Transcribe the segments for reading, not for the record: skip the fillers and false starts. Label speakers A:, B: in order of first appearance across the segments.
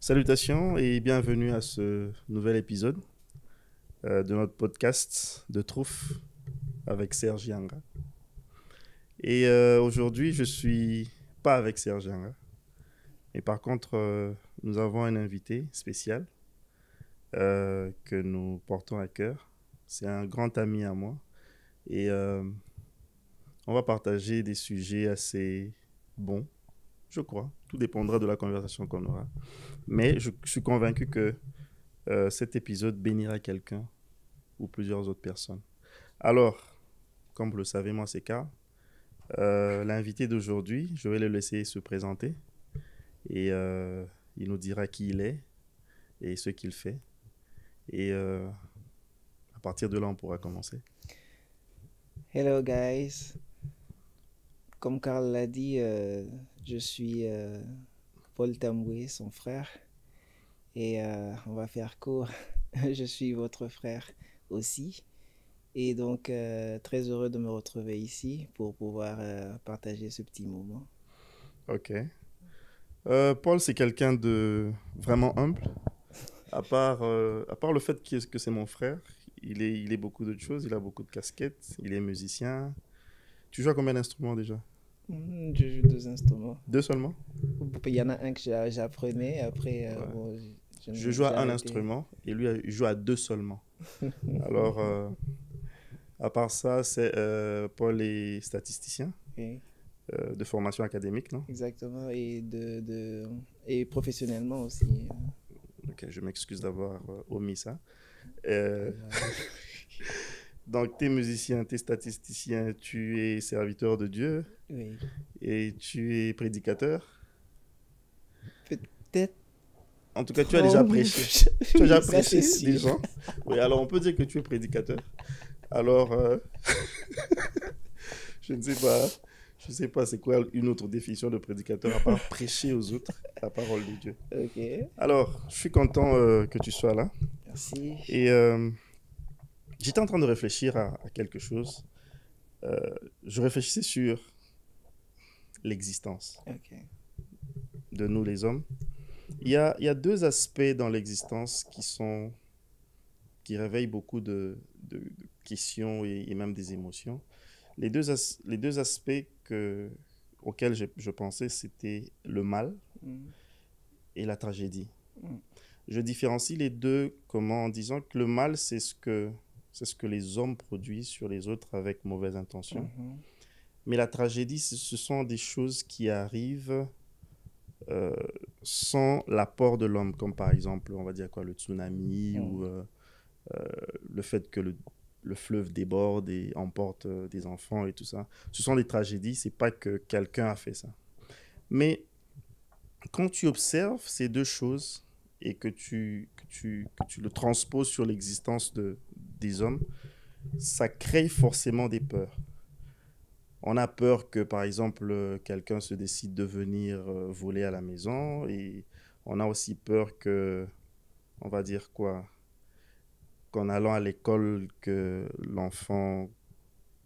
A: Salutations et bienvenue à ce nouvel épisode de notre podcast de Trouf avec Serge Yanga. Et aujourd'hui, je suis pas avec Serge Yanga. Et par contre, nous avons un invité spécial que nous portons à cœur. C'est un grand ami à moi. Et on va partager des sujets assez bons, je crois. Tout dépendra de la conversation qu'on aura. Mais je suis convaincu que cet épisode bénira quelqu'un ou plusieurs autres personnes. Alors, comme vous le savez, moi c'est Karl. L'invité d'aujourd'hui, je vais le laisser se présenter et il nous dira qui il est et ce qu'il fait. Et à partir de là, on pourra commencer.
B: Hello guys, comme Karl l'a dit, je suis Paul Tamboué, son frère, et on va faire court. Je suis votre frère aussi, et donc très heureux de me retrouver ici pour pouvoir partager ce petit moment.
A: Ok. Paul, c'est quelqu'un de vraiment humble. À part le fait que c'est mon frère, il est beaucoup d'autres choses. Il a beaucoup de casquettes. Il est musicien. Tu joues à combien d'instruments déjà?
B: Je joue deux instruments.
A: Deux seulement?
B: Il y en a un que j'apprenais, après
A: Ouais.
B: bon,
A: Je joue
B: j'ai
A: à un
B: arrêté.
A: instrument et lui, il joue à deux seulement. Alors, à part ça, Paul est statisticien
B: Oui,
A: de formation académique, non?
B: exactement, et professionnellement aussi.
A: Ok, je m'excuse d'avoir omis ça.
B: Pas
A: Euh,
B: grave.
A: donc, tu es musicien, tu es statisticien, tu es serviteur de Dieu
B: Oui.
A: et tu es prédicateur.
B: Peut-être
A: En tout cas, tu as déjà
B: trop.
A: prêché. Tu as
B: Oui,
A: déjà
B: ça c'est
A: prêché des
B: sûr.
A: gens. Oui, alors on peut dire que tu es prédicateur. Alors, je ne sais pas. Je ne sais pas c'est quoi une autre définition de prédicateur à part prêcher aux autres la parole de Dieu.
B: Ok,
A: Alors, je suis content que tu sois là.
B: merci.
A: Et j'étais en train de réfléchir à quelque chose. Euh, je réfléchissais sur l'existence
B: Ok.
A: de nous les hommes. Il y a deux aspects dans l'existence qui réveillent beaucoup de questions et même des émotions. Les deux aspects auxquels je pensais, c'était le mal
B: Mm,
A: et la tragédie.
B: mm,
A: Je différencie les deux comment en disant que le mal, c'est ce que les hommes produisent sur les autres avec mauvaise intention.
B: mhm,
A: Mais la tragédie, ce sont des choses qui arrivent euh, sans l'apport de l'homme, comme par exemple, on va dire quoi, le tsunami ou
B: mm,
A: le fait que le fleuve déborde et emporte des enfants et tout ça. Ce sont des tragédies, c'est pas que quelqu'un a fait ça. Mais quand tu observes ces deux choses et que tu le transposes sur l'existence des hommes, ça crée forcément des peurs. On a peur que, par exemple, quelqu'un se décide de venir voler à la maison et on a aussi peur que, on va dire quoi, qu'en allant à l'école, que l'enfant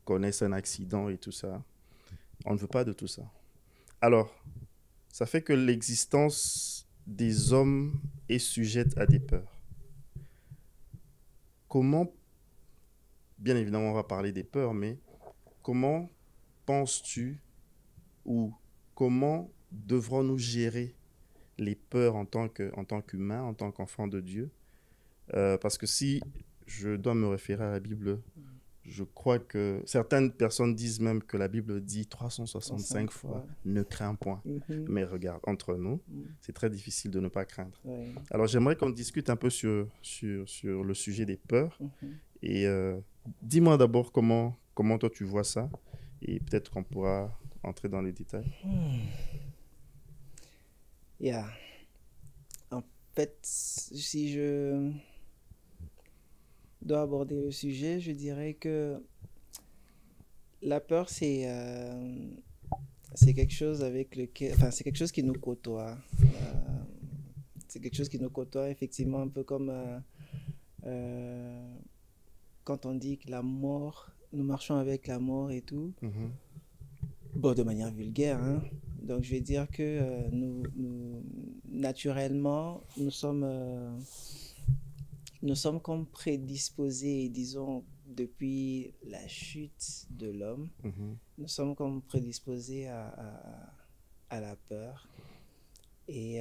A: connaisse un accident et tout ça. On ne veut pas de tout ça. Alors, ça fait que l'existence des hommes est sujette à des peurs. Comment, bien évidemment, on va parler des peurs, mais comment penses-tu ou comment devrons-nous gérer les peurs en tant qu'humain, en tant qu'enfant de Dieu? Parce que si je dois me référer à la Bible, je crois que certaines personnes disent même que la Bible dit 365
B: 65
A: fois
B: fois.
A: ne crains point.
B: Mhm,
A: Mais regarde, entre nous,
B: mm,
A: c'est très difficile de ne pas craindre.
B: ouais,
A: Alors j'aimerais qu'on discute un peu sur le sujet des peurs.
B: mhm.
A: Et dis-moi d'abord comment toi tu vois ça. Et peut-être qu'on pourra entrer dans les détails.
B: Yeah. En fait, si je dois aborder le sujet, je dirais que la peur, c'est quelque chose avec lequel, enfin, c'est quelque chose qui nous côtoie. C'est quelque chose qui nous côtoie, effectivement, un peu comme euh, quand on dit que la mort, nous marchons avec la mort et tout.
A: Mhm.
B: Bon, de manière vulgaire, hein. Donc, je vais dire que naturellement, nous sommes comme prédisposés, disons, depuis la chute de l'homme, nous sommes comme prédisposés à la peur. Et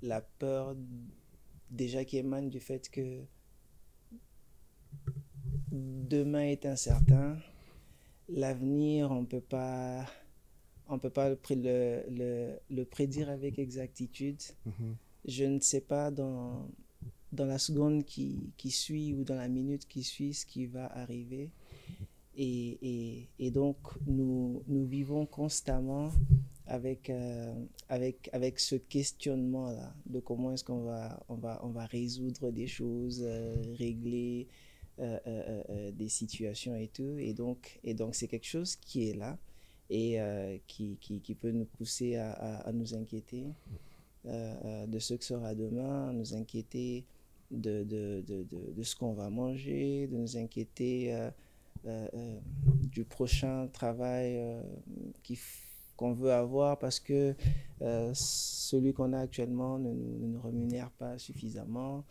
B: la peur déjà qui émane du fait que demain est incertain, l'avenir, on peut pas le prédire avec exactitude. Je ne sais pas dans la seconde qui suit ou dans la minute qui suit ce qui va arriver. Et donc, nous vivons constamment avec ce questionnement-là de comment est-ce qu'on va résoudre des choses, régler des situations et tout. Et donc, c'est quelque chose qui est là et qui peut nous pousser à nous inquiéter de ce que sera demain, à nous inquiéter de ce qu'on va manger, de nous inquiéter du prochain travail qu'on veut avoir parce que celui qu'on a actuellement ne nous rémunère pas suffisamment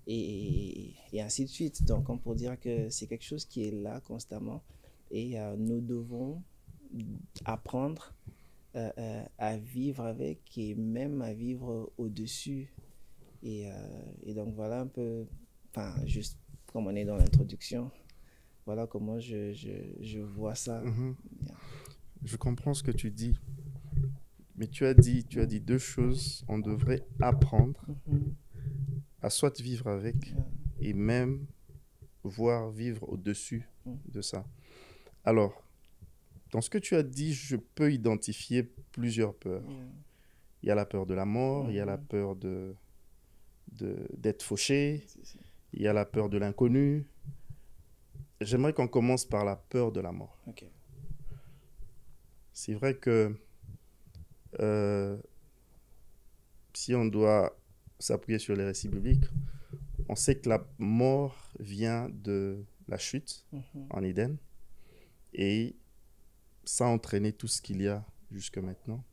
B: et ainsi de suite. Donc, on peut dire que c'est quelque chose qui est là constamment et nous devons apprendre à vivre avec et même à vivre au-dessus. Et donc, voilà un peu, enfin, juste comme on est dans l'introduction, voilà comment je vois ça.
A: Yeah. Je comprends ce que tu dis. Mais tu as dit deux choses. On devrait apprendre à soit vivre avec et même voir vivre au-dessus de ça. Alors, dans ce que tu as dit, je peux identifier plusieurs peurs. Il y a la peur de la mort, il y a la peur d'être fauché, il y a la peur de l'inconnu. J'aimerais qu'on commence par la peur de la mort.
B: Okay.
A: C'est vrai que si on doit s'appuyer sur les récits bibliques, on sait que la mort vient de la chute en Éden et ça a entraîné tout ce qu'il y a jusque maintenant.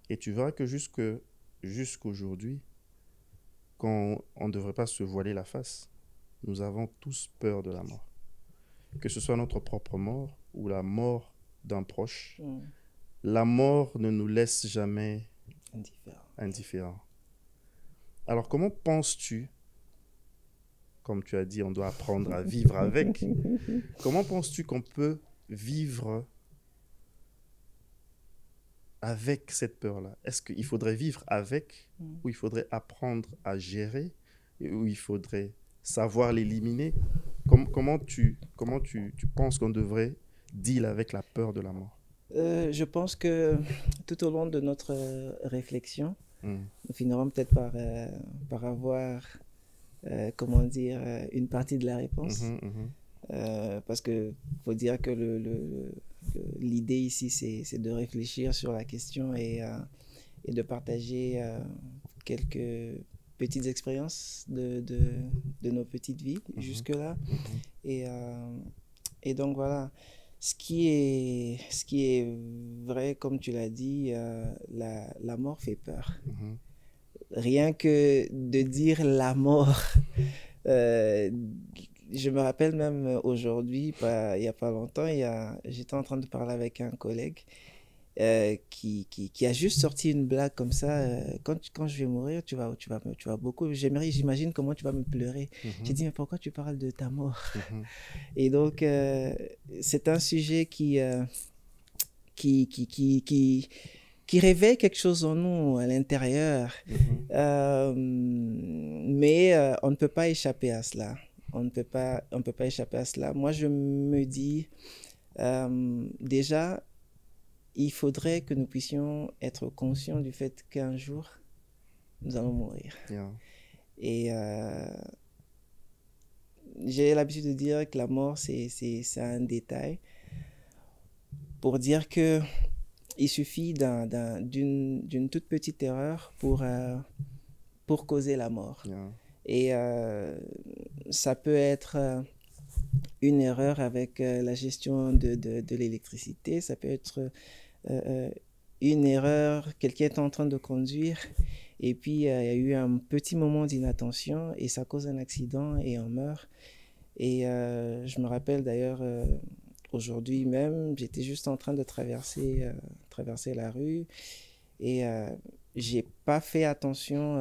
A: Et tu verras que jusqu'aujourd'hui, quand on ne devrait pas se voiler la face, nous avons tous peur de la mort. Que ce soit notre propre mort ou la mort d'un proche, la mort ne nous laisse jamais indifférents. Alors, comment penses-tu, comme tu as dit, on doit apprendre à vivre avec, comment penses-tu qu'on peut vivre avec cette peur-là? Est-ce qu'il faudrait vivre avec ou il faudrait apprendre à gérer ou il faudrait savoir l'éliminer? Comment tu penses qu'on devrait deal avec la peur de la mort?
B: Je pense que tout au long de notre réflexion, nous finirons peut-être par avoir, une partie de la réponse. Parce qu'il faut dire que l'idée ici, c'est de réfléchir sur la question et de partager quelques petites expériences de nos petites vies jusque-là. Et donc voilà, ce qui est vrai, comme tu l'as dit, la mort fait peur. Rien que de dire la mort, je me rappelle même aujourd'hui, il n'y a pas longtemps, j'étais en train de parler avec un collègue qui a juste sorti une blague comme ça. Quand je vais mourir, tu vas beaucoup. J'imagine comment tu vas me pleurer. J'ai dit, mais pourquoi tu parles de ta mort? Et donc, c'est un sujet qui réveille quelque chose en nous à l'intérieur. Mais on ne peut pas échapper à cela. On ne peut pas échapper à cela. Moi, je me dis, déjà, il faudrait que nous puissions être conscients du fait qu'un jour, nous allons mourir. Et j'ai l'habitude de dire que la mort, c'est un détail pour dire que il suffit d'une toute petite erreur pour causer la mort. Et ça peut être une erreur avec la gestion de l'électricité, ça peut être une erreur, quelqu'un était en train de conduire et puis il y a eu un petit moment d'inattention et ça cause un accident et on meurt. Et je me rappelle d'ailleurs, aujourd'hui même, j'étais juste en train de traverser la rue et j'ai pas fait attention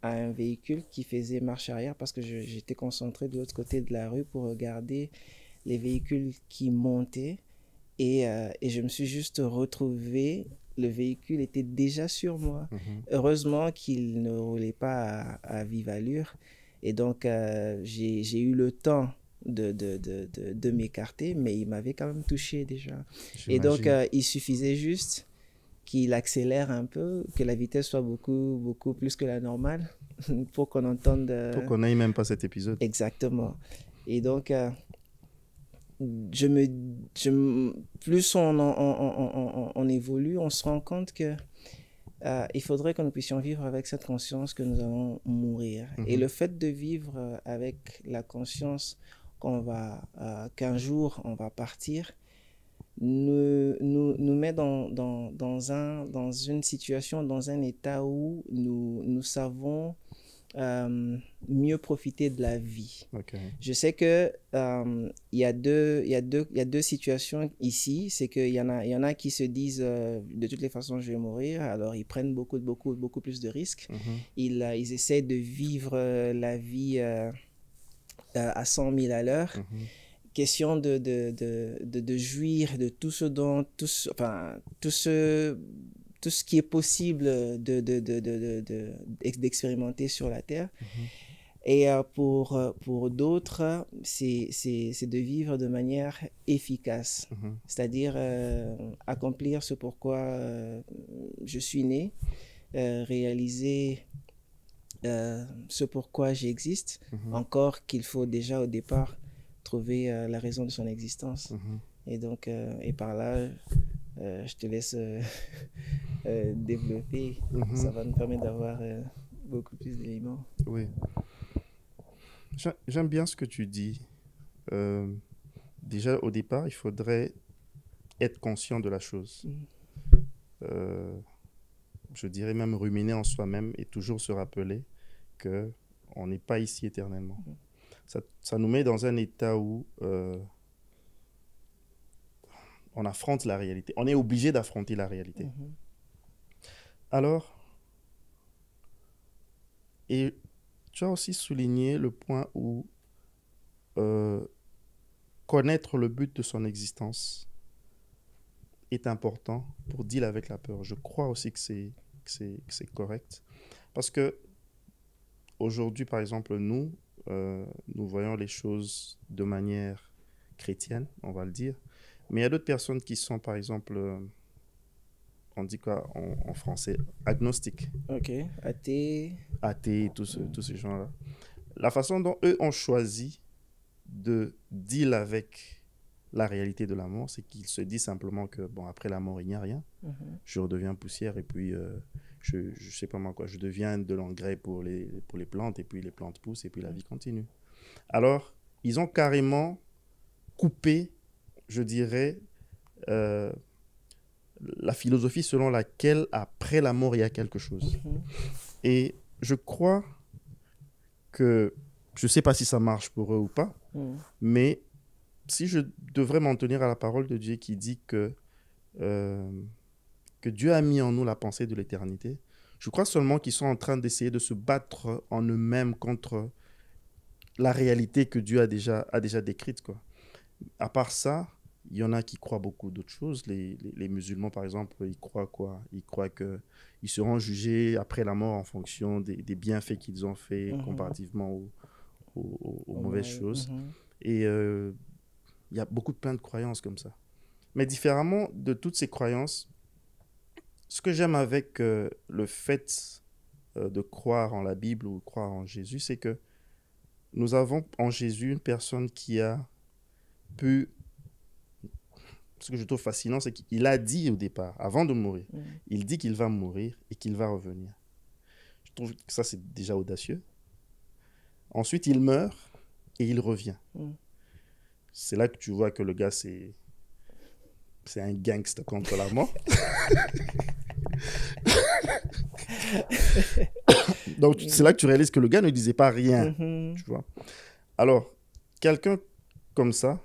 B: à un véhicule qui faisait marche arrière parce que j'étais concentré de l'autre côté de la rue pour regarder les véhicules qui montaient et je me suis juste retrouvé, le véhicule était déjà sur moi. Heureusement qu'il ne roulait pas à vive allure et donc j'ai eu le temps de m'écarter, mais il m'avait quand même touché déjà. Et donc il suffisait juste qu'il accélère un peu, que la vitesse soit beaucoup plus que la normale pour qu'on entende...
A: Pour qu'on n'aille même pas cet épisode.
B: Exactement. Et donc, plus on évolue, on se rend compte que il faudrait que nous puissions vivre avec cette conscience que nous allons mourir. Et le fait de vivre avec la conscience qu'un jour on va partir, nous met dans une situation, dans un état où nous savons mieux profiter de la vie.
A: Okay.
B: Je sais que il y a deux situations ici. C'est qu'il y en a qui se disent de toutes les façons je vais mourir, alors ils prennent beaucoup plus de risques. Ils essaient de vivre la vie à 100 000 à l'heure. Question de jouir de tout ce qui est possible d'expérimenter sur la Terre. Et pour d'autres, c'est de vivre de manière efficace, c'est-à-dire accomplir ce pourquoi je suis né, réaliser ce pourquoi j'existe, encore qu'il faut déjà au départ trouver la raison de son existence. Et donc, et par là, je te laisse développer. Ça va nous permettre d'avoir beaucoup plus d'éléments.
A: Oui. J'aime bien ce que tu dis. Déjà, au départ, il faudrait être conscient de la chose. Je dirais même ruminer en soi-même et toujours se rappeler qu'on n'est pas ici éternellement. Ça nous met dans un état où on affronte la réalité. On est obligé d'affronter la réalité. Alors, et tu as aussi souligné le point où connaître le but de son existence est important pour deal avec la peur. Je crois aussi que c'est correct. Parce que aujourd'hui, par exemple, nous voyons les choses de manière chrétienne, on va le dire. Mais il y a d'autres personnes qui sont, par exemple, on dit quoi en français, agnostiques.
B: Ok, athées,
A: tous ces gens-là. La façon dont eux ont choisi de deal avec la réalité de la mort, c'est qu'ils se disent simplement que, bon, après la mort, il n'y a rien. Je redeviens poussière et puis, je sais pas moi quoi, je deviens de l'engrais pour les plantes et puis les plantes poussent et puis la vie continue. Alors, ils ont carrément coupé, je dirais, la philosophie selon laquelle après la mort, il y a quelque chose. Et je crois que, je ne sais pas si ça marche pour eux ou pas, mais si je devrais m'en tenir à la parole de Dieu qui dit que Dieu a mis en nous la pensée de l'éternité, je crois seulement qu'ils sont en train d'essayer de se battre en eux-mêmes contre la réalité que Dieu a déjà décrite, quoi. À part ça, il y en a qui croient beaucoup d'autres choses. Les musulmans, par exemple, ils croient quoi? Ils croient qu'ils seront jugés après la mort en fonction des bienfaits qu'ils ont faits comparativement aux mauvaises choses. Et il y a plein de croyances comme ça. Mais différemment de toutes ces croyances, ce que j'aime avec le fait de croire en la Bible ou croire en Jésus, c'est que nous avons en Jésus une personne qui a pu... Ce que je trouve fascinant, c'est qu'il a dit au départ, avant de mourir, il dit qu'il va mourir et qu'il va revenir. Je trouve que ça, c'est déjà audacieux. Ensuite, il meurt et il revient. C'est là que tu vois que le gars, c'est un gangster contre la mort. Donc, c'est là que tu réalises que le gars ne disait pas rien, tu vois. Alors, quelqu'un comme ça,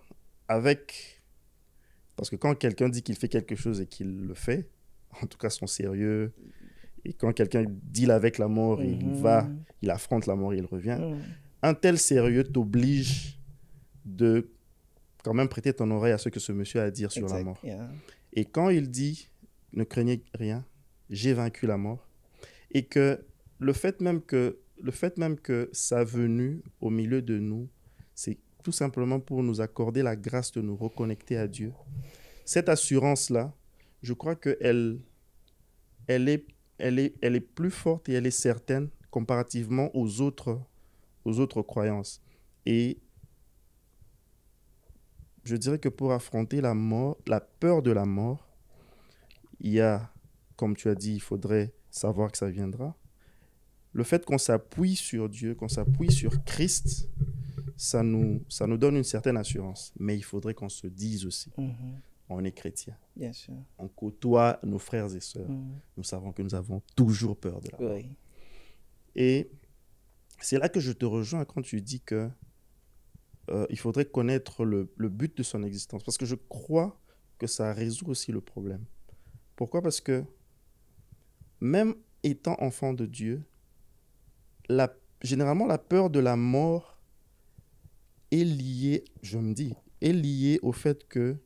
A: parce que quand quelqu'un dit qu'il fait quelque chose et qu'il le fait, en tout cas son sérieux, et quand quelqu'un deal avec la mort, il affronte la mort et il revient, un tel sérieux t'oblige de quand même prêter ton oreille à ce que ce monsieur a à dire sur la mort.
B: Yeah.
A: Et quand il dit « Ne craignez rien, j'ai vaincu la mort », et que le fait même que sa venue au milieu de nous, c'est tout simplement pour nous accorder la grâce de nous reconnecter à Dieu. Cette assurance-là, je crois qu'elle est plus forte et elle est certaine comparativement aux autres croyances. Et je dirais que pour affronter la mort, la peur de la mort, il y a, comme tu as dit, il faudrait savoir que ça viendra. Le fait qu'on s'appuie sur Dieu, qu'on s'appuie sur Christ, ça nous donne une certaine assurance. Mais il faudrait qu'on se dise aussi, on est chrétien.
B: Bien sûr.
A: On côtoie nos frères et sœurs. Nous savons que nous avons toujours peur de la mort.
B: Oui.
A: Et c'est là que je te rejoins quand tu dis que il faudrait connaître le but de son existence. Parce que je crois que ça résout aussi le problème. Pourquoi? Parce que même étant enfant de Dieu, généralement la peur de la mort est liée, je me dis, est liée au fait que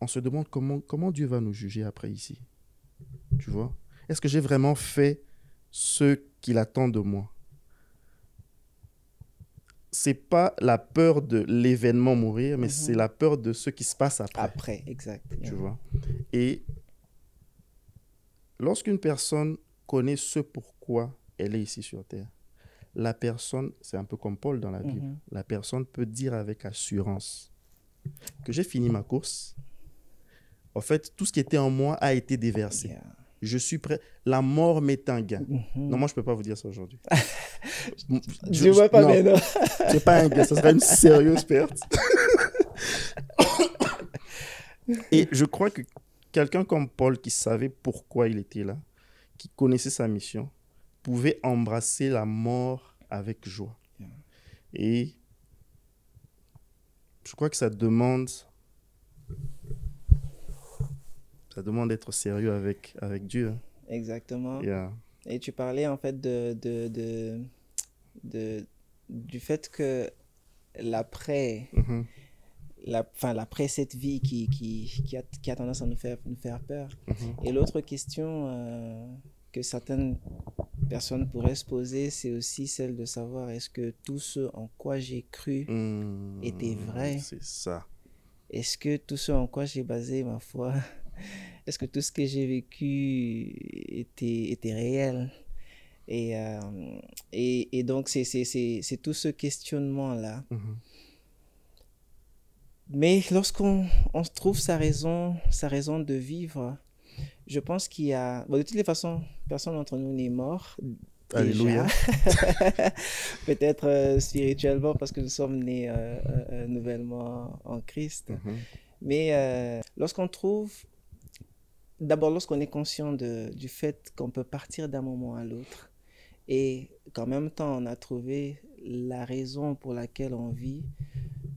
A: on se demande comment Dieu va nous juger après ici. Tu vois? Est-ce que j'ai vraiment fait ce qu'il attend de moi? C'est pas la peur de l'événement mourir, mais c'est la peur de ce qui se passe après.
B: Après, exact.
A: Tu vois? Et lorsqu'une personne connaît ce pourquoi elle est ici sur Terre, la personne, c'est un peu comme Paul dans la Bible, la personne peut dire avec assurance que j'ai fini ma course. En fait, tout ce qui était en moi a été déversé.
B: Yeah.
A: Je suis prêt. La mort m'est un gain. Non, moi, je ne peux pas vous dire ça aujourd'hui.
B: Je ne vois pas maintenant.
A: Ce n'est pas un gain, ça serait une sérieuse perte. Et je crois que quelqu'un comme Paul, qui savait pourquoi il était là, qui connaissait sa mission, pouvait embrasser la mort avec joie.
B: Yeah.
A: Et je crois que ça demande d'être sérieux avec Dieu.
B: Exactement.
A: Yeah.
B: Et tu parlais en fait du fait que l'après, l'après cette vie qui a tendance à nous faire peur. Et l'autre question que certaines personnes pourraient se poser, c'est aussi celle de savoir est-ce que tout ce en quoi j'ai cru était vrai?
A: C'est ça.
B: Est-ce que tout ce en quoi j'ai basé ma foi, est-ce que tout ce que j'ai vécu était réel? Et donc, c'est tout ce questionnement-là. Mais lorsqu'on trouve sa raison de vivre, je pense qu'il y a... Bon, de toutes les façons, personne d'entre nous n'est mort.
A: Alléluia.
B: Peut-être spirituellement parce que nous sommes nés nouvellement en Christ. Mais lorsqu'on trouve... D'abord, lorsqu'on est conscient du fait qu'on peut partir d'un moment à l'autre et qu'en même temps, on a trouvé la raison pour laquelle on vit,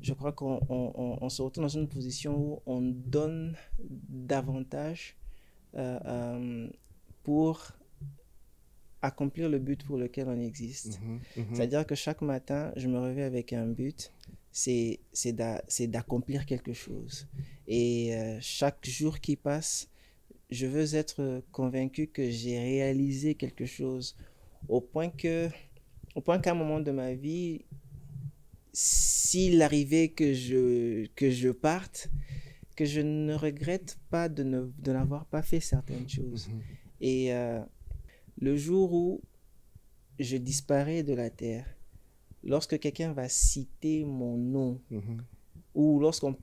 B: je crois qu'on se retrouve dans une position où on donne davantage pour accomplir le but pour lequel on existe. C'est-à-dire que chaque matin, je me réveille avec un but, c'est d'accomplir quelque chose. Et chaque jour qui passe, je veux être convaincu que j'ai réalisé quelque chose au point qu'à un moment de ma vie, s'il arrivait que je parte, que je ne regrette pas de n'avoir pas fait certaines choses. Et le jour où je disparais de la terre, lorsque quelqu'un va citer mon nom, ou lorsqu'on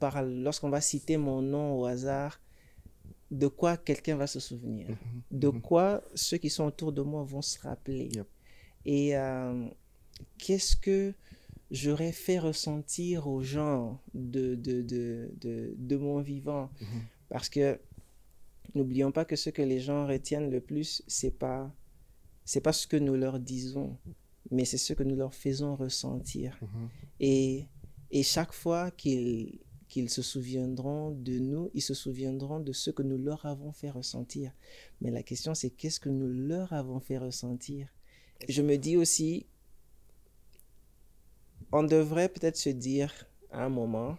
B: va citer mon nom au hasard, de quoi quelqu'un va se souvenir, de quoi ceux qui sont autour de moi vont se rappeler. Et qu'est-ce que j'aurais fait ressentir aux gens de mon vivant. Parce que n'oublions pas que ce que les gens retiennent le plus, c'est pas ce que nous leur disons, mais c'est ce que nous leur faisons ressentir. Et chaque fois qu'ils se souviendront de nous, ils se souviendront de ce que nous leur avons fait ressentir. Mais la question, c'est qu'est-ce que nous leur avons fait ressentir? Je me dis aussi, on devrait peut-être se dire à un moment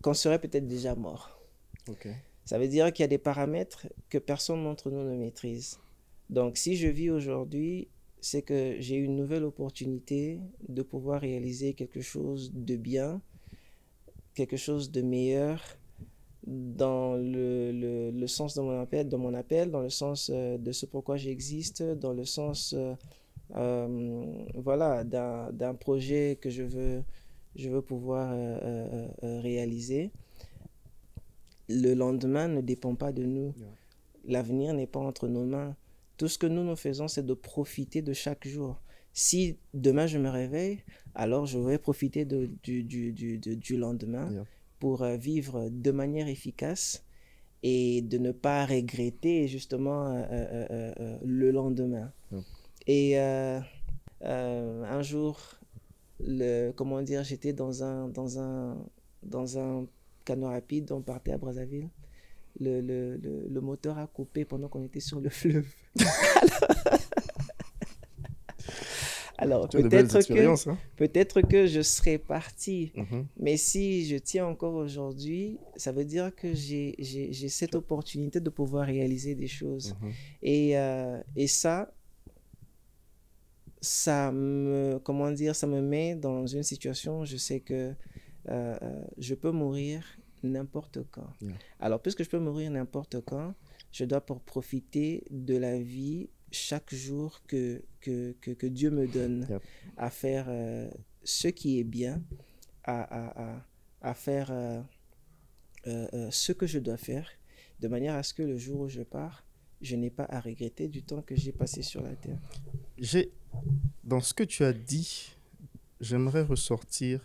B: qu'on serait peut-être déjà mort.
A: Ok.
B: Ça veut dire qu'il y a des paramètres que personne d'entre nous ne maîtrise. Donc, si je vis aujourd'hui, c'est que j'ai une nouvelle opportunité de pouvoir réaliser quelque chose de bien, quelque chose de meilleur dans le sens de mon appel, dans le sens de ce pourquoi j'existe, dans le sens voilà, d'un projet que je veux pouvoir réaliser. Le lendemain ne dépend pas de nous. L'avenir n'est pas entre nos mains. Tout ce que nous faisons, c'est de profiter de chaque jour. Si demain je me réveille, alors je vais profiter du lendemain pour vivre de manière efficace et de ne pas regretter justement le lendemain. Et un jour, comment dire, j'étais dans un canot rapide, on partait à Brazzaville. Le moteur a coupé pendant qu'on était sur le fleuve. Alors peut-être que je serais parti, mais si je tiens encore aujourd'hui, ça veut dire que j'ai cette opportunité de pouvoir réaliser des choses. Et ça me met dans une situation, je sais que je peux mourir n'importe quand. Alors, puisque je peux mourir n'importe quand, je dois profiter de la vie chaque jour que Dieu me donne à faire ce qui est bien, à faire ce que je dois faire, de manière à ce que le jour où je pars, je n'ai pas à regretter du temps que j'ai passé sur la terre.
A: Dans ce que tu as dit, j'aimerais ressortir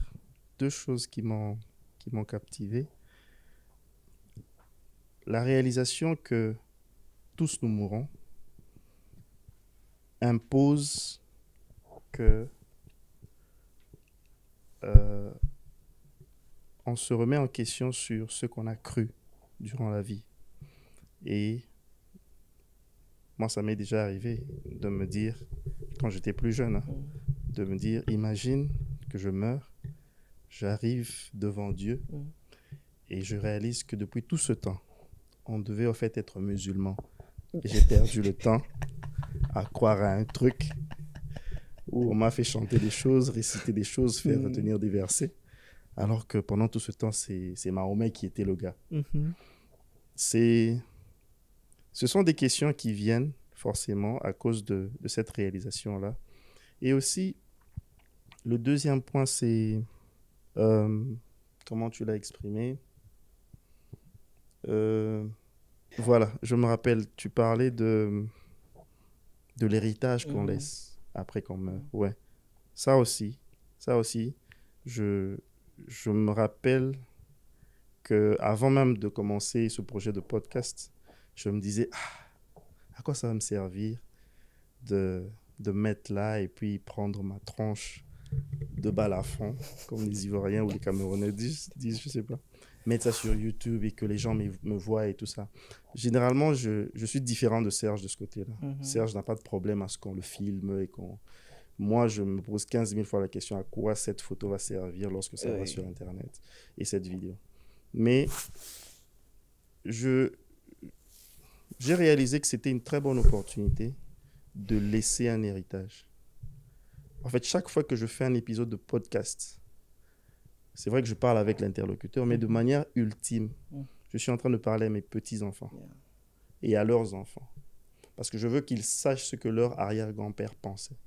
A: 2 choses qui m'ont captivé. La réalisation que tous nous mourrons impose que on se remet en question sur ce qu'on a cru durant la vie. Et moi, ça m'est déjà arrivé de me dire, quand j'étais plus jeune, de me dire, imagine que je meurs, j'arrive devant Dieu et je réalise que depuis tout ce temps, on devait en fait être musulman. Et j'ai perdu le temps à croire à un truc où on m'a fait chanter des choses, réciter des choses, faire retenir des versets, alors que pendant tout ce temps, c'est Mahomet qui était le gars. Ce sont des questions qui viennent forcément à cause de cette réalisation-là. Et aussi, le deuxième point, c'est comment tu l'as exprimé. Voilà, je me rappelle, tu parlais de l'héritage qu'on laisse après qu'on meurt. Ouais, ça aussi, je me rappelle qu'avant même de commencer ce projet de podcast, je me disais, à quoi ça va me servir de mettre là et puis prendre ma tranche de balafon, comme les Ivoiriens ou les Camerounais disent, je sais pas. Mettre ça sur YouTube et que les gens me voient et tout ça. Généralement, je suis différent de Serge de ce côté-là. Serge n'a pas de problème à ce qu'on le filme et qu'on... Moi, je me pose 15 000 fois la question à quoi cette photo va servir lorsque ça va sur Internet et cette vidéo. Mais j'ai réalisé que c'était une très bonne opportunité de laisser un héritage. En fait, chaque fois que je fais un épisode de podcast, c'est vrai que je parle avec l'interlocuteur, mais de manière ultime, je suis en train de parler à mes petits-enfants et à leurs enfants. Parce que je veux qu'ils sachent ce que leur arrière-grand-père pensait.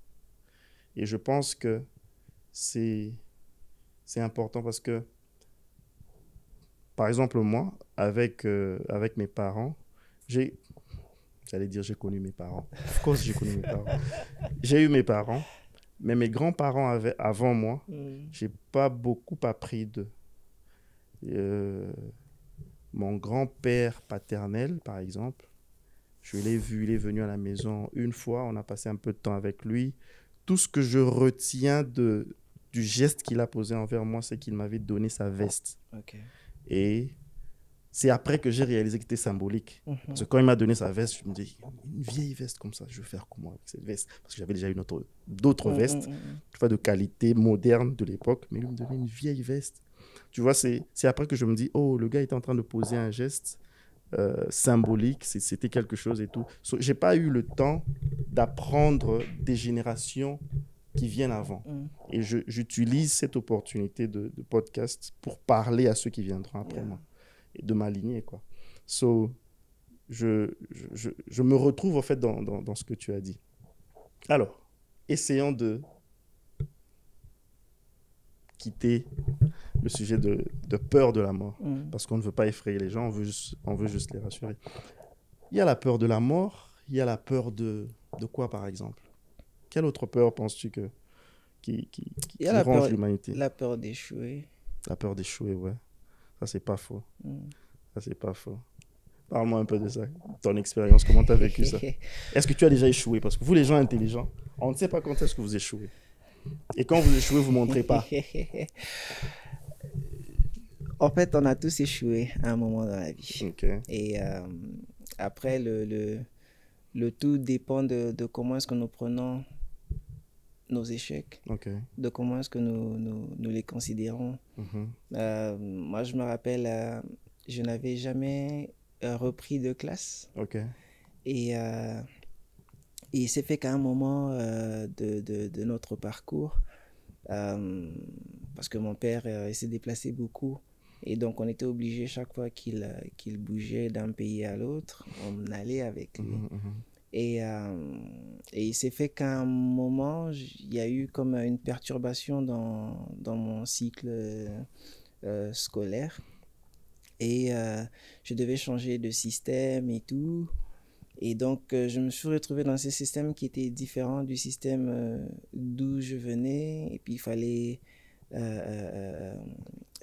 A: Et je pense que c'est important parce que, par exemple, moi, avec mes parents, j'allais dire j'ai connu mes parents. Of course, j'ai connu mes parents. J'ai eu mes parents. Mais mes grands-parents avant moi, j'ai pas beaucoup appris d'eux. Mon grand-père paternel, par exemple, je l'ai vu, il est venu à la maison une fois, on a passé un peu de temps avec lui. Tout ce que je retiens du geste qu'il a posé envers moi, c'est qu'il m'avait donné sa veste.
B: Ok.
A: Et c'est après que j'ai réalisé que c'était symbolique. Parce que quand il m'a donné sa veste, je me dis, une vieille veste comme ça, je vais faire comment avec cette veste? Parce que j'avais déjà d'autres vestes, tu vois, de qualité moderne de l'époque, mais il me donnait une vieille veste. Tu vois, c'est après que je me dis, oh, le gars était en train de poser un geste symbolique, c'était quelque chose et tout. J'ai pas eu le temps d'apprendre des générations qui viennent avant. Et j'utilise cette opportunité de podcast pour parler à ceux qui viendront après moi et de m'aligner, quoi. Je me retrouve en fait dans ce que tu as dit. Alors, essayons de quitter le sujet de peur de la mort, parce qu'on ne veut pas effrayer les gens, on veut juste les rassurer. Il y a la peur de la mort, il y a la peur de quoi, par exemple? Quelle autre peur penses-tu qui ronge l'humanité?
B: La peur d'échouer.
A: La peur d'échouer, ouais. Ça, c'est pas faux. Ça, c'est pas faux. Parle-moi un peu de ça, ton expérience, comment tu as vécu ça? Est-ce que tu as déjà échoué? Parce que vous, les gens intelligents, on ne sait pas quand est-ce que vous échouez. Et quand vous échouez, vous ne montrez pas.
B: En fait, on a tous échoué à un moment dans la vie.
A: Okay.
B: Et après, le tout dépend de comment est-ce que nous prenons nos échecs, de comment est-ce que nous les considérons. Moi, je me rappelle, je n'avais jamais repris de classe. Et il s'est fait qu'à un moment de notre parcours, parce que mon père s'est déplacé beaucoup, et donc on était obligé chaque fois qu'il bougeait d'un pays à l'autre, on allait avec lui. Et il s'est fait qu'à un moment, il y a eu comme une perturbation dans mon cycle scolaire. Et je devais changer de système et tout. Et donc, je me suis retrouvé dans ce système qui était différent du système d'où je venais. Et puis, il fallait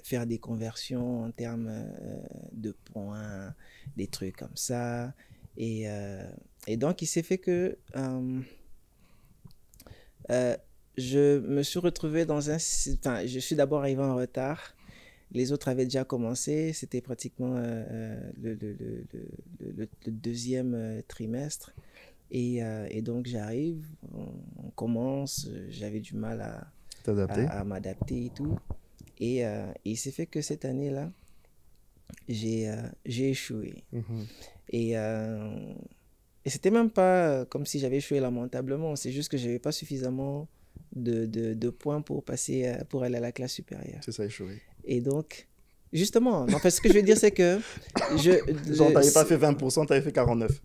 B: faire des conversions en termes de points, des trucs comme ça. Et donc, il s'est fait que je me suis retrouvé dans un... Enfin, je suis d'abord arrivé en retard. Les autres avaient déjà commencé. C'était pratiquement le deuxième trimestre. Et donc, j'arrive, on commence. J'avais du mal à m'adapter et tout. Et il s'est fait que cette année-là, j'ai échoué. Et c'était même pas comme si j'avais échoué lamentablement. C'est juste que je n'avais pas suffisamment de points pour aller à la classe supérieure.
A: C'est ça, échoué.
B: Et donc, justement, en fait, ce que je veux dire, c'est que...
A: Genre, tu n'avais pas fait 20%, tu avais fait 49%.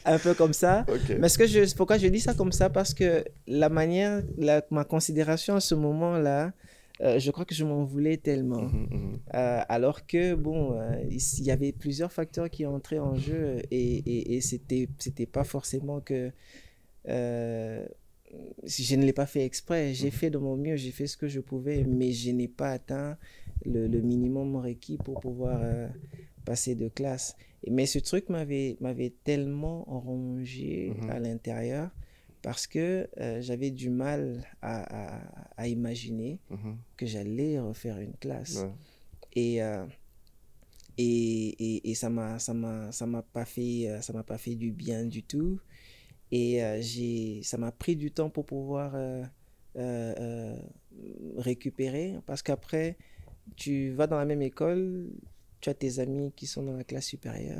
B: Un peu comme ça. Mais pourquoi je dis ça comme ça? Parce que ma considération à ce moment-là, je crois que je m'en voulais tellement. Alors que, bon, il y avait plusieurs facteurs qui entraient en jeu et c'était pas forcément que... je ne l'ai pas fait exprès. J'ai fait de mon mieux, j'ai fait ce que je pouvais, mais je n'ai pas atteint le minimum requis pour pouvoir passer de classe. Mais ce truc m'avait tellement rongé à l'intérieur parce que j'avais du mal à imaginer que j'allais refaire une classe. Et ça m'a pas fait du bien du tout. Et ça m'a pris du temps pour pouvoir récupérer parce qu'après, tu vas dans la même école, tu as tes amis qui sont dans la classe supérieure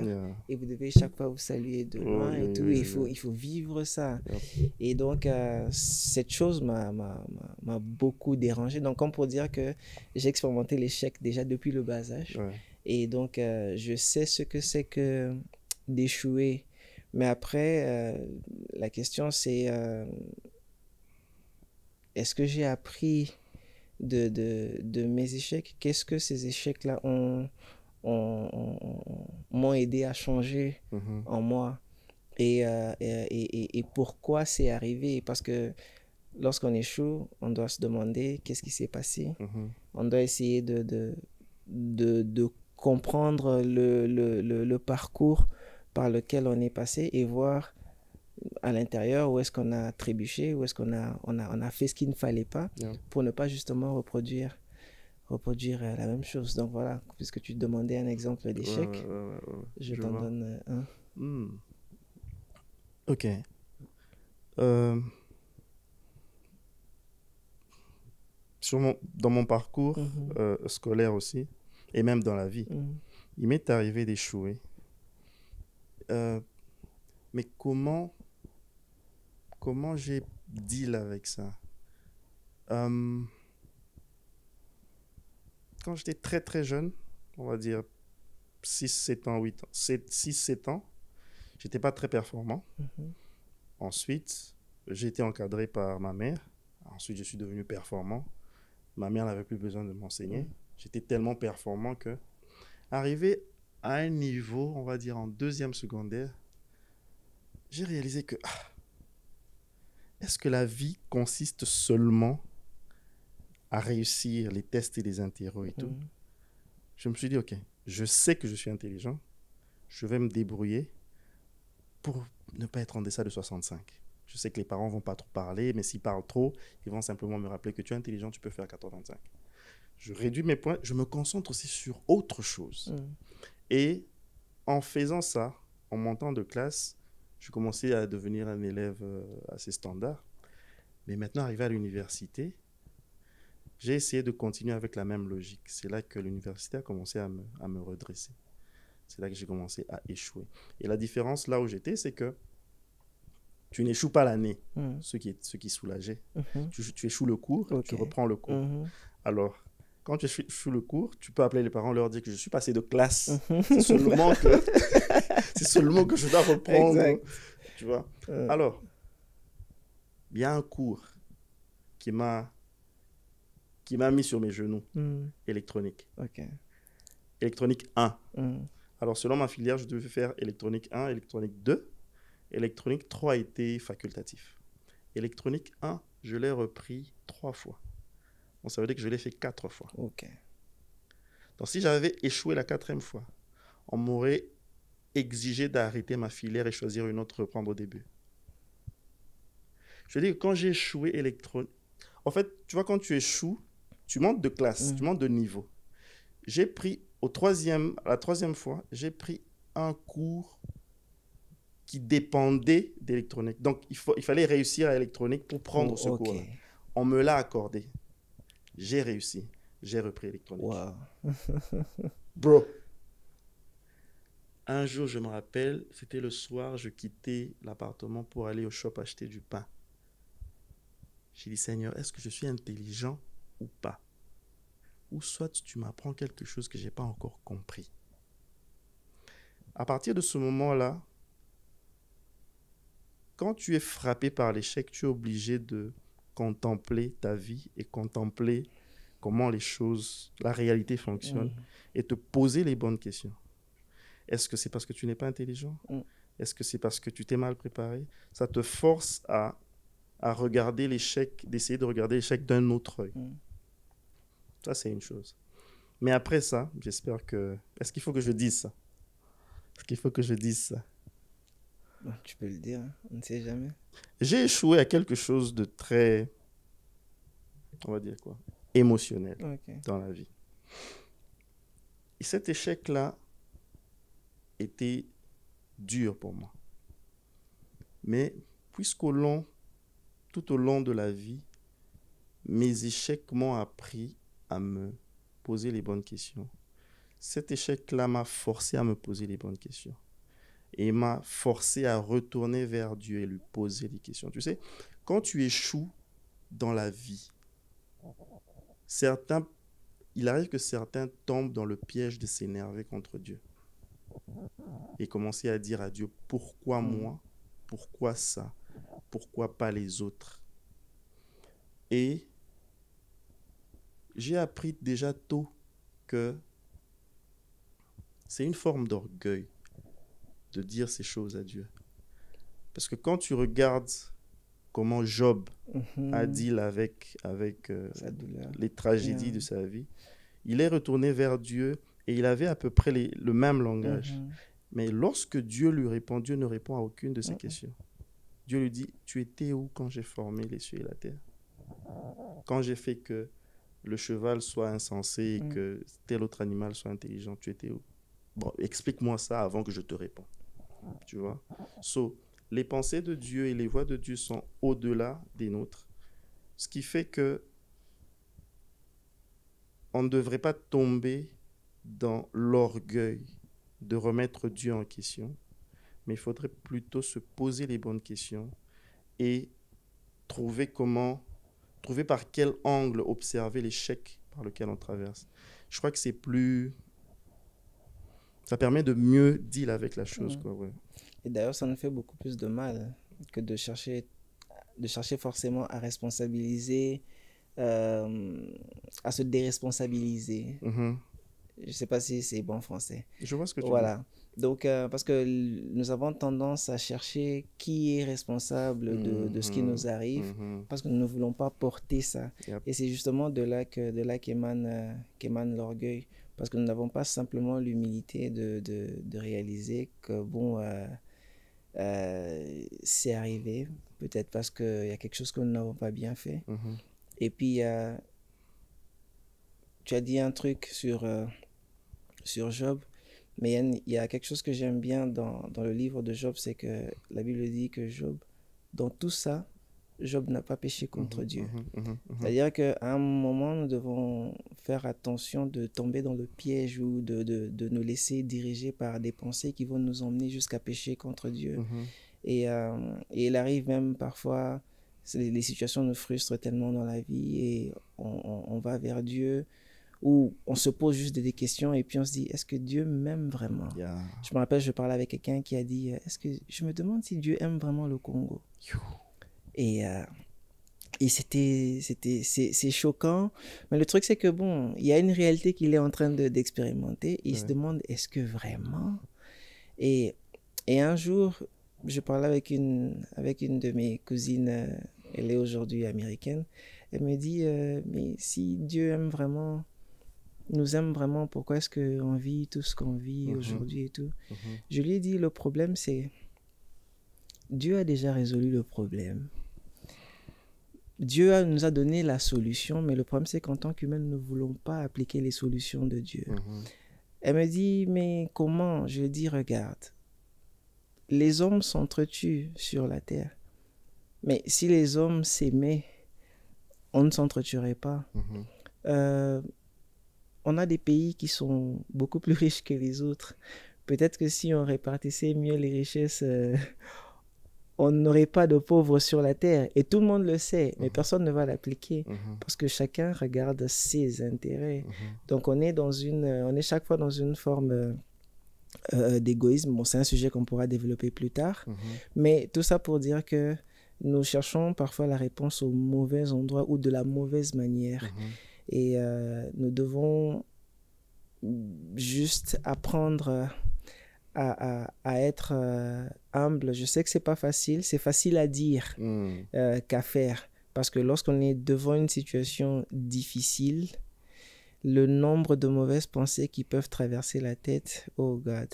B: et vous devez chaque fois vous saluer de loin et tout. Il faut vivre ça. Et donc, cette chose m'a beaucoup dérangé. Donc, comme pour dire que j'ai expérimenté l'échec déjà depuis le bas âge. Et donc, je sais ce que c'est que d'échouer. Mais après, la question c'est est-ce que j'ai appris de mes échecs? Qu'est-ce que ces échecs-là m'ont aidé à changer en moi? Et pourquoi c'est arrivé? Parce que lorsqu'on échoue, on doit se demander qu'est-ce qui s'est passé? On doit essayer de comprendre le parcours par lequel on est passé et voir à l'intérieur où est-ce qu'on a trébuché, où est-ce qu'on a fait ce qu'il ne fallait pas pour ne pas justement reproduire la même chose. Donc voilà, puisque tu demandais un exemple d'échec, je t'en donne un.
A: Ok. Dans mon parcours scolaire aussi, et même dans la vie, il m'est arrivé d'échouer. Mais comment j'ai deal avec ça? Quand j'étais très très jeune, on va dire 6-7 ans, 6-7 ans, j'étais pas très performant. Ensuite, j'ai été encadré par ma mère. Ensuite, je suis devenu performant. Ma mère n'avait plus besoin de m'enseigner. J'étais tellement performant que, arrivé à un niveau, on va dire en 2e secondaire, j'ai réalisé que est-ce que la vie consiste seulement à réussir les tests et les interros et tout? Je me suis dit, ok, je sais que je suis intelligent, je vais me débrouiller pour ne pas être en deçà de 65. Je sais que les parents vont pas trop parler, mais s'ils parlent trop, ils vont simplement me rappeler que tu es intelligent, tu peux faire 85. Je réduis mes points, je me concentre aussi sur autre chose. Et en faisant ça, en montant de classe, je commençais à devenir un élève assez standard. Mais maintenant, arrivé à l'université, j'ai essayé de continuer avec la même logique. C'est là que l'université a commencé à me redresser. C'est là que j'ai commencé à échouer. Et la différence là où j'étais, c'est que tu n'échoues pas l'année, ce qui soulageait. Tu échoues le cours, tu reprends le cours. Alors, quand tu échoues le cours, tu peux appeler les parents, leur dire que je suis passé de classe. C'est seulement que je dois reprendre. Exact. Tu vois. Alors, il y a un cours qui m'a mis sur mes genoux, électronique. Électronique 1. Alors, selon ma filière, je devais faire électronique 1, électronique 2. Électronique 3 était facultatif. Électronique 1, je l'ai repris 3 fois. Donc, ça veut dire que je l'ai fait 4 fois. Donc, si j'avais échoué la 4e fois, on m'aurait exigé d'arrêter ma filière et choisir une autre, reprendre au début. Je veux dire que quand j'ai échoué électronique... En fait, tu vois, quand tu échoues, tu montes de classe, tu montes de niveau. J'ai pris la 3e fois, j'ai pris un cours qui dépendait d'électronique. Donc, il fallait réussir à électronique pour prendre ce cours-là. On me l'a accordé. J'ai réussi. J'ai repris électronique.
B: Wow.
A: Bro. Un jour, je me rappelle, c'était le soir, je quittais l'appartement pour aller au shop acheter du pain. J'ai dit, Seigneur, est-ce que je suis intelligent ou pas? Ou soit tu m'apprends quelque chose que je n'ai pas encore compris. À partir de ce moment-là, quand tu es frappé par l'échec, tu es obligé de contempler ta vie et contempler comment les choses, la réalité fonctionne et te poser les bonnes questions. Est-ce que c'est parce que tu n'es pas intelligent? Est-ce que c'est parce que tu t'es mal préparé? Ça te force à regarder l'échec, d'essayer de regarder l'échec d'un autre œil. Ça, c'est une chose. Mais après ça, j'espère que... Est-ce qu'il faut que je dise ça? Est-ce qu'il faut que je dise ça?
B: Tu peux le dire, hein? On ne sait jamais.
A: J'ai échoué à quelque chose de très, on va dire quoi, émotionnel dans la vie. Et cet échec-là était dur pour moi. Mais tout au long de la vie, mes échecs m'ont appris à me poser les bonnes questions. Cet échec-là m'a forcé à me poser les bonnes questions. Et m'a forcé à retourner vers Dieu et lui poser des questions. Tu sais, quand tu échoues dans la vie, il arrive que certains tombent dans le piège de s'énerver contre Dieu. Et commencer à dire à Dieu, pourquoi moi? Pourquoi ça? Pourquoi pas les autres? Et j'ai appris déjà tôt que c'est une forme d'orgueil de dire ces choses à Dieu. Parce que quand tu regardes comment Job a
B: Mhm.
A: deal avec
B: Sa douleur.
A: les tragédies
B: Yeah.
A: de sa vie. Il est retourné vers Dieu et il avait à peu près le même langage.
B: Mhm.
A: Mais lorsque Dieu lui répond, Dieu ne répond à aucune de ses
B: Mhm.
A: questions. Dieu lui dit, tu étais où quand j'ai formé les cieux et la terre? Quand j'ai fait que le cheval soit insensé et
B: Mhm.
A: que tel autre animal soit intelligent, tu étais où? Bon, explique-moi ça avant que je te réponde. Tu vois? So, les pensées de Dieu et les voies de Dieu sont au-delà des nôtres. Ce qui fait que on ne devrait pas tomber dans l'orgueil de remettre Dieu en question, mais il faudrait plutôt se poser les bonnes questions et trouver trouver par quel angle observer l'échec par lequel on traverse. Je crois que c'est plus, ça permet de mieux deal avec la chose,
B: Mhm.
A: quoi, ouais.
B: Et d'ailleurs, ça nous fait beaucoup plus de mal que de chercher forcément à responsabiliser, euh, à se déresponsabiliser.
A: Mhm.
B: Je ne sais pas si c'est bon français.
A: Je vois ce que tu dis.
B: Voilà. Donc, parce que nous avons tendance à chercher qui est responsable de ce qui
A: Mhm.
B: nous arrive,
A: Mhm.
B: parce que nous ne voulons pas porter ça.
A: Yep.
B: Et c'est justement de là qu'émane l'orgueil, parce que nous n'avons pas simplement l'humilité de réaliser que, bon, c'est arrivé, peut-être parce qu'il y a quelque chose que nous n'avons pas bien fait.
A: Mhm.
B: Et puis, tu as dit un truc sur Job. Mais il y a quelque chose que j'aime bien dans le livre de Job, c'est que la Bible dit que Job, dans tout ça, Job n'a pas péché contre
A: Mhm.
B: Dieu.
A: Mhm. Mhm. Mhm.
B: C'est-à-dire qu'à un moment, nous devons faire attention de tomber dans le piège ou de nous laisser diriger par des pensées qui vont nous emmener jusqu'à pécher contre Dieu.
A: Mhm.
B: Et il arrive même parfois, les situations nous frustrent tellement dans la vie et on va vers Dieu où on se pose juste des questions et puis on se dit, est-ce que Dieu m'aime vraiment?
A: Yeah.
B: Je me rappelle, je parlais avec quelqu'un qui a dit, est-ce que je me demande si Dieu aime vraiment le Congo? Et, euh, et c'est choquant. Mais le truc, c'est que bon, il y a une réalité qu'il est en train d'expérimenter. Et il se
A: Ouais.
B: demande, est-ce que vraiment? Et, et un jour, je parlais avec une de mes cousines, elle est aujourd'hui américaine. Elle me dit, mais si Dieu aime vraiment, nous aime vraiment, pourquoi est-ce qu'on vit tout ce qu'on vit
A: Mhm.
B: aujourd'hui et tout?
A: Mhm.
B: Je lui ai dit, le problème, c'est Dieu a déjà résolu le problème. Nous a donné la solution, mais le problème, c'est qu'en tant qu'humains, nous ne voulons pas appliquer les solutions de Dieu.
A: Mhm.
B: Elle me dit, mais comment? Je lui ai dit, regarde, les hommes s'entretuent sur la terre. Mais si les hommes s'aimaient, on ne s'entretuerait pas.
A: Mhm.
B: Euh, on a des pays qui sont beaucoup plus riches que les autres. Peut-être que si on répartissait mieux les richesses, on n'aurait pas de pauvres sur la terre. Et tout le monde le sait, mais personne ne va l'appliquer
A: Mhm.
B: parce que chacun regarde ses intérêts.
A: Mhm.
B: Donc on est chaque fois dans une forme d'égoïsme. Bon, c'est un sujet qu'on pourra développer plus tard.
A: Mhm.
B: Mais tout ça pour dire que nous cherchons parfois la réponse au mauvais endroit ou de la mauvaise manière.
A: Mhm.
B: Et nous devons juste apprendre à être humble. Je sais que c'est pas facile, c'est facile à dire
A: Mhm.
B: qu'à faire. Parce que lorsqu'on est devant une situation difficile, le nombre de mauvaises pensées qui peuvent traverser la tête, oh God.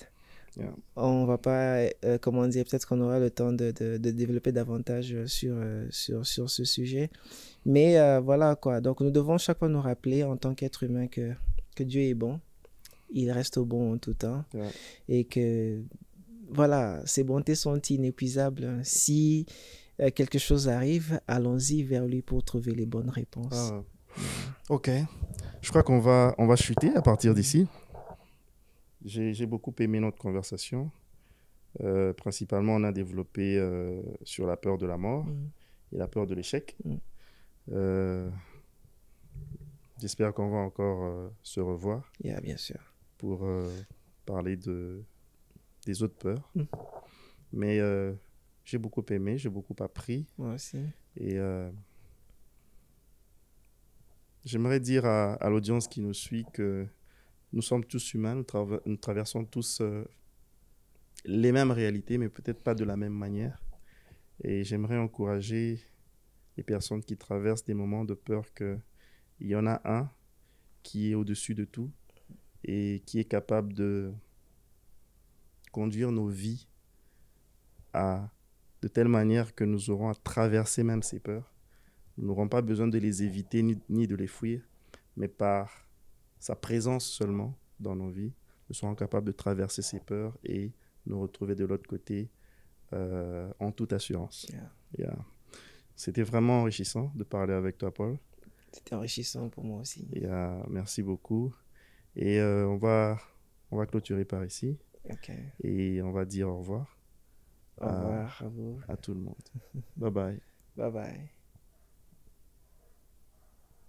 A: Yeah.
B: On va pas, comment dire, peut-être qu'on aura le temps de développer davantage sur ce sujet. Mais voilà quoi. Donc nous devons chaque fois nous rappeler en tant qu'être humain que Dieu est bon. Il reste au bon en tout temps.
A: Yeah.
B: Et que voilà, ses bontés sont inépuisables. Si quelque chose arrive, allons-y vers lui pour trouver les bonnes réponses.
A: Ah, ok. Je crois qu'on va chuter à partir d'ici. J'ai beaucoup aimé notre conversation. Principalement, on a développé sur la peur de la mort et la peur de l'échec. Euh, J'espère qu'on va encore se revoir
B: Yeah, bien sûr.
A: pour parler des autres peurs. Mais j'ai beaucoup aimé, j'ai beaucoup appris.
B: Moi aussi.
A: Et j'aimerais dire à l'audience qui nous suit que nous sommes tous humains, nous traversons tous les mêmes réalités, mais peut-être pas de la même manière. Et j'aimerais encourager les personnes qui traversent des moments de peur qu'il y en a un qui est au-dessus de tout et qui est capable de conduire nos vies de telle manière que nous aurons à traverser même ces peurs. Nous n'aurons pas besoin de les éviter ni de les fuir, mais par sa présence seulement dans nos vies, nous serons capables de traverser ces peurs et nous retrouver de l'autre côté en toute assurance. Yeah. C'était vraiment enrichissant de parler avec toi, Paul.
B: C'était enrichissant pour moi aussi.
A: Merci beaucoup. Et on va clôturer par ici.
B: Okay.
A: Et on va dire au revoir.
B: Au revoir à vous.
A: À tout le monde. Bye bye.
B: Bye bye.